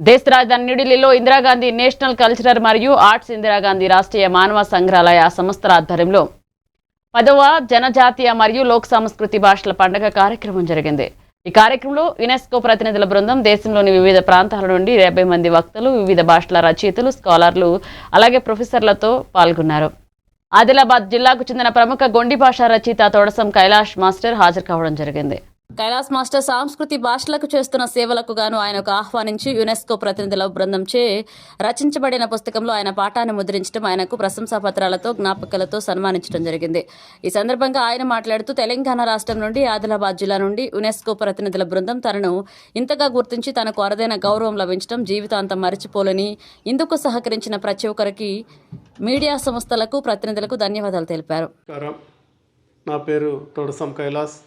దేశ రాజధాని న్యూఢిల్లీలో ఇందిరాగాంధీ నేషనల్ కల్చరల్ మరియు ఆర్ట్స్ ఇందిరాగాంధీ రాష్ట్రీయ మానవ సంగ్రహాలయ సంస్థల ఆధ్వర్యంలో 10వ జనజాతీయ మరియు లోక్ సంస్కృతి భాషల పండుగ కార్యక్రమం జరిగింది. ఈ కార్యక్రమంలో యునెస్కో ప్రతినిధుల బృందం, దేశంలోని వివిధ ప్రాంతాల నుండి 50 మంది వక్తలు, వివిధ భాషల రచయితలు, స్కాలర్లు, అలాగే ప్రొఫెసర్లతో పాల్గొన్నారు. ఆదిలాబాద్ జిల్లాకు చెందిన ప్రముఖ గొండి భాషా రచయిత తొడసం కైలాష్ మాస్టర్ హాజరు కావడం జరిగింది. కైలాస్ మాస్టర్ సంస్కృతి భాషలకు చేస్తున్న సేవలకు గాను ఆయనకు ఆహ్వానించి యునెస్కో ప్రతినిధుల బృందంచే రచించబడిన పుస్తకంలో ఆయన పాఠాన్ని ముద్రించడం, ఆయనకు ప్రశంసా పత్రాలతో, జ్ఞాపకాలతో సన్మానించడం జరిగింది. ఈ సందర్భంగా ఆయన మాట్లాడుతూ, తెలంగాణ రాష్ట్రం నుండి, ఆదిలాబాద్ జిల్లా నుండి యునెస్కో ప్రతినిధుల బృందం తనను ఇంతగా గుర్తించి తనకు అరుదైన గౌరవం లభించడం జీవితాంతం మరిచిపోలేని, ఇందుకు సహకరించిన ప్రతి ఒక్కరికి, మీడియా సంస్థలకు, ప్రతినిధులకు ధన్యవాదాలు తెలిపారు. నా పేరు తొడసం కైలాస్.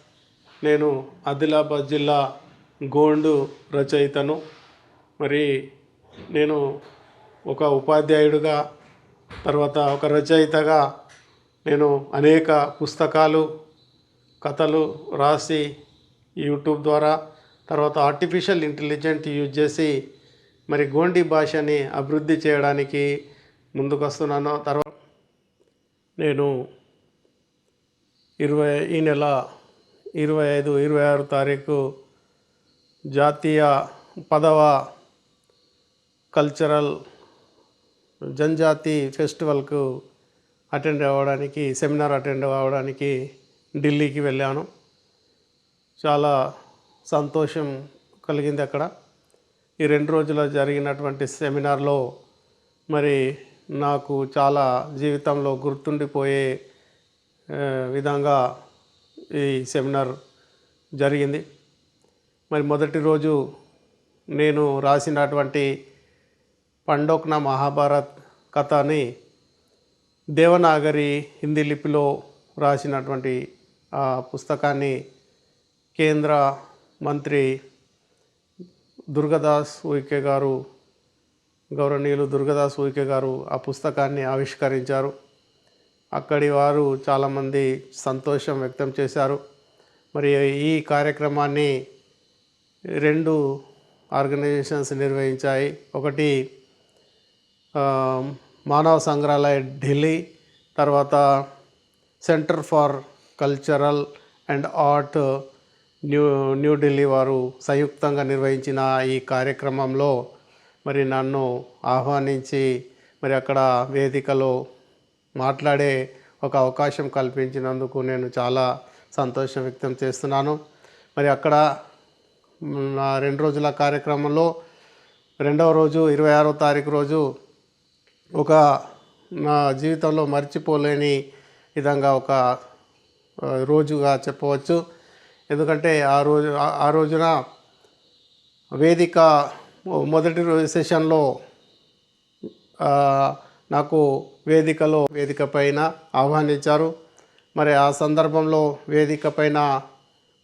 నేను ఆదిలాబాద్ జిల్లా గోండు రచయితను. మరి నేను ఒక ఉపాధ్యాయుడిగా, తర్వాత ఒక రచయితగా నేను అనేక పుస్తకాలు, కథలు రాసి యూట్యూబ్ ద్వారా, తర్వాత ఆర్టిఫిషియల్ ఇంటెలిజెన్స్ యూజ్ చేసి మరి గోండి భాషని అభివృద్ధి చేయడానికి ముందుకు వస్తున్నాను. తర్వాత నేను ఈ నెల 25, 26 తారీఖు జాతీయ 10వ కల్చరల్ జనజాతి ఫెస్టివల్కు సెమినార్ అటెండ్ అవ్వడానికి ఢిల్లీకి వెళ్ళాను. చాలా సంతోషం కలిగింది అక్కడ. ఈ 2 రోజుల జరిగినటువంటి సెమినార్లో మరి నాకు చాలా జీవితంలో గుర్తుండిపోయే విధంగా ఈ సెమినార్ జరిగింది. మరి మొదటి రోజు నేను రాసినటువంటి పండోక్నా మహాభారత్ కథని దేవనాగరి హిందీ లిపిలో రాసినటువంటి ఆ పుస్తకాన్ని కేంద్ర మంత్రి దుర్గాదాస్ ఉయికే గారు, గౌరవనీయులు దుర్గాదాస్ ఉయికే గారు ఆ పుస్తకాన్ని ఆవిష్కరించారు. అక్కడి వారు చాలామంది సంతోషం వ్యక్తం చేశారు. మరి ఈ కార్యక్రమాన్ని 2 ఆర్గనైజేషన్స్ నిర్వహించాయి. ఒకటి మానవ సంగ్రహాలయ ఢిల్లీ, తర్వాత centre for cultural and art New Delhi వారు సంయుక్తంగా నిర్వహించిన ఈ కార్యక్రమంలో మరి నన్ను ఆహ్వానించి మరి అక్కడ వేదికలో మాట్లాడే ఒక అవకాశం కల్పించినందుకు నేను చాలా సంతోషం వ్యక్తం చేస్తున్నాను. మరి అక్కడ నా 2 రోజుల కార్యక్రమంలో 2వ రోజు 26వ తారీఖు రోజు ఒక నా జీవితంలో మర్చిపోలేని విధంగా ఒక రోజుగా చెప్పవచ్చు. ఎందుకంటే ఆ రోజున వేదిక మొదటి సెషన్లో నాకు వేదిక పైన ఆహ్వానించారు. మరి ఆ సందర్భంలో వేదిక పైన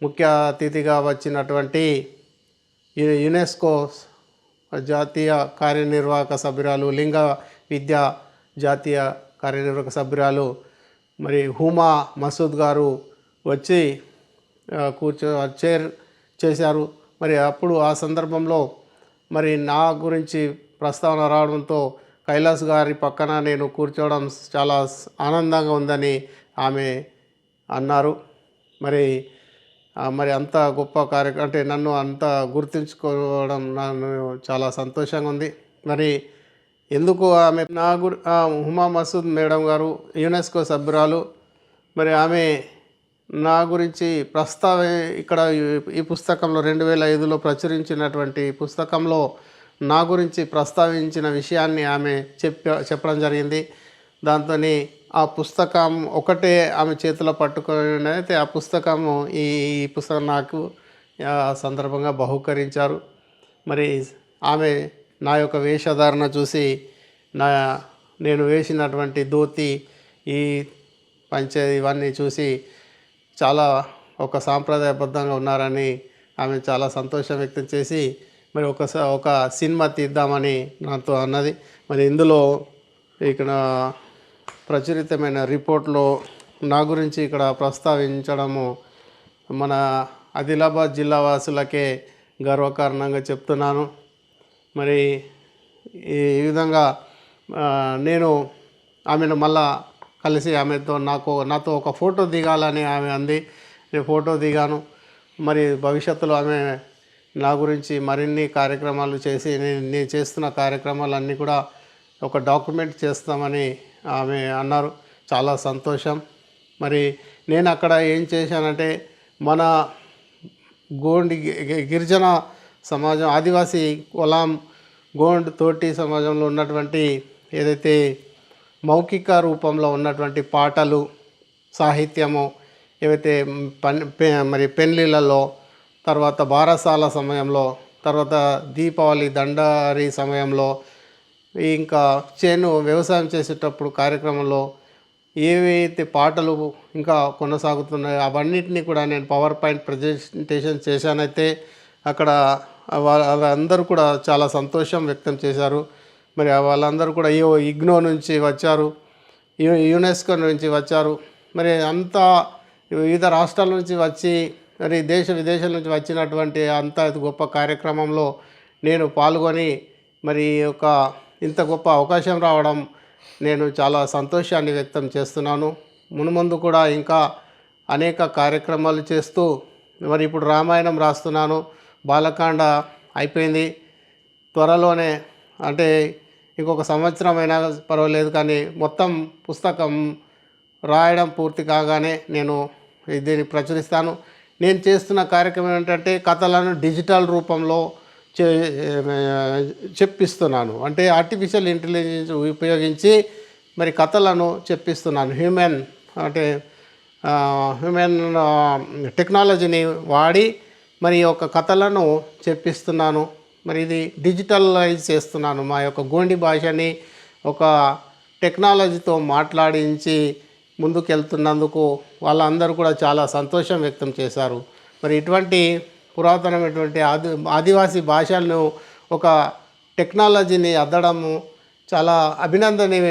ముఖ్య అతిథిగా వచ్చినటువంటి యునెస్కో జాతీయ కార్యనిర్వాహక సభ్యురాలు, లింగ విద్యా జాతీయ కార్యనిర్వాహక సభ్యురాలు మరి హుమా మసూద్ గారు వచ్చి చైర్ చేశారు. మరి అప్పుడు ఆ సందర్భంలో మరి నా గురించి ప్రస్తావన రావడంతో కైలాస్ గారి పక్కన నేను కూర్చోవడం చాలా ఆనందంగా ఉందని ఆమె అన్నారు. మరి అంత గొప్ప కార్యక్రమం అంటే నన్ను అంత గుర్తుంచుకోవడం నన్ను చాలా సంతోషంగా ఉంది. మరి ఎందుకు ఆమె హుమా మసూద్ మేడం గారు యునెస్కో సభ్యురాలు. మరి ఆమె నా గురించి ఇక్కడ ఈ పుస్తకంలో 2005లో ప్రచురించినటువంటి పుస్తకంలో నా గురించి ప్రస్తావించిన విషయాన్ని ఆమె చెప్పడం జరిగింది. దాంతో ఆ పుస్తకం ఒకటే ఆమె చేతిలో పట్టుకొని అయితే ఆ పుస్తకము ఈ పుస్తకం నాకు సందర్భంగా బహూకరించారు. మరి ఆమె నా యొక్క వేషధారణ చూసి, నేను వేసినటువంటి ధోతి, ఈ పంచె ఇవన్నీ చూసి చాలా ఒక సాంప్రదాయబద్ధంగా ఉన్నారని ఆమె చాలా సంతోషం వ్యక్తం చేసి మరి ఒక సినిమా తీద్దామని నాతో అన్నది. మరి ఇందులో ఇక్కడ ప్రచురితమైన రిపోర్ట్లో నా గురించి ఇక్కడ ప్రస్తావించడము మన ఆదిలాబాద్ జిల్లా వాసులకే గర్వకారణంగా చెప్తున్నాను. మరి ఈ విధంగా నేను ఆమెను మళ్ళా కలిసి ఆమెతో నాతో ఒక ఫోటో దిగాలని ఆమె అంది. నేను ఫోటో దిగాను. మరి భవిష్యత్తులో ఆమె నా గురించి మరిన్ని కార్యక్రమాలు చేసి నేను చేస్తున్న కార్యక్రమాలన్నీ కూడా ఒక డాక్యుమెంట్ చేస్తామని ఆమె అన్నారు. చాలా సంతోషం. మరి నేను అక్కడ ఏం చేశానంటే మన గోండి గిరిజన సమాజం, ఆదివాసీ కొలాం గోండ్ తోటి సమాజంలో ఉన్నటువంటి ఏదైతే మౌఖిక రూపంలో ఉన్నటువంటి పాటలు, సాహిత్యము, ఏవైతే మరి పెళ్ళిళ్ళలో, తర్వాత బారసాల సమయంలో, తర్వాత దీపావళి దండారి సమయంలో, ఇంకా వ్యవసాయం చేసేటప్పుడు కార్యక్రమంలో ఏవైతే పాటలు ఇంకా కొనసాగుతున్నాయో అవన్నిటినీ కూడా నేను పవర్ పాయింట్ ప్రజెంటేషన్ చేశానైతే అక్కడ వాళ్ళందరూ కూడా చాలా సంతోషం వ్యక్తం చేశారు. మరి వాళ్ళందరూ కూడా ఇగ్నో నుంచి వచ్చారు, యునెస్కో నుంచి వచ్చారు. మరి అంతా వివిధ రాష్ట్రాల నుంచి వచ్చి మరి దేశ విదేశాల నుంచి వచ్చినటువంటి అంత గొప్ప కార్యక్రమంలో నేను పాల్గొని మరి ఇంత గొప్ప అవకాశం రావడం నేను చాలా సంతోషాన్ని వ్యక్తం చేస్తున్నాను. మునుముందు కూడా ఇంకా అనేక కార్యక్రమాలు చేస్తూ మరి ఇప్పుడు రామాయణం రాస్తున్నాను. బాలకాండ అయిపోయింది. త్వరలోనే అంటే ఇంకొక సంవత్సరం అయినా పర్వాలేదు కానీ మొత్తం పుస్తకం రాయడం పూర్తి కాగానే నేను దీన్ని ప్రచురిస్తాను. నేను చేస్తున్న కార్యక్రమం ఏంటంటే కథలను డిజిటల్ రూపంలో చెప్పిస్తున్నాను. అంటే ఆర్టిఫిషియల్ ఇంటెలిజెన్స్ ఉపయోగించి మరి కథలను చెప్పిస్తున్నాను. హ్యూమన్ టెక్నాలజీని వాడి మరి కథలను చెప్పిస్తున్నాను. మరి ఇది డిజిటలైజ్ చేస్తున్నాను. మా గోండి భాషని ఒక టెక్నాలజీతో మాట్లాడించి ముందుకెళ్తున్నందుకు వాళ్ళందరూ కూడా చాలా సంతోషం వ్యక్తం చేశారు. మరి ఇటువంటి పురాతనమైనటువంటి ఆదివాసీ భాషలను ఒక టెక్నాలజీని అద్దడము చాలా అభినందనీయ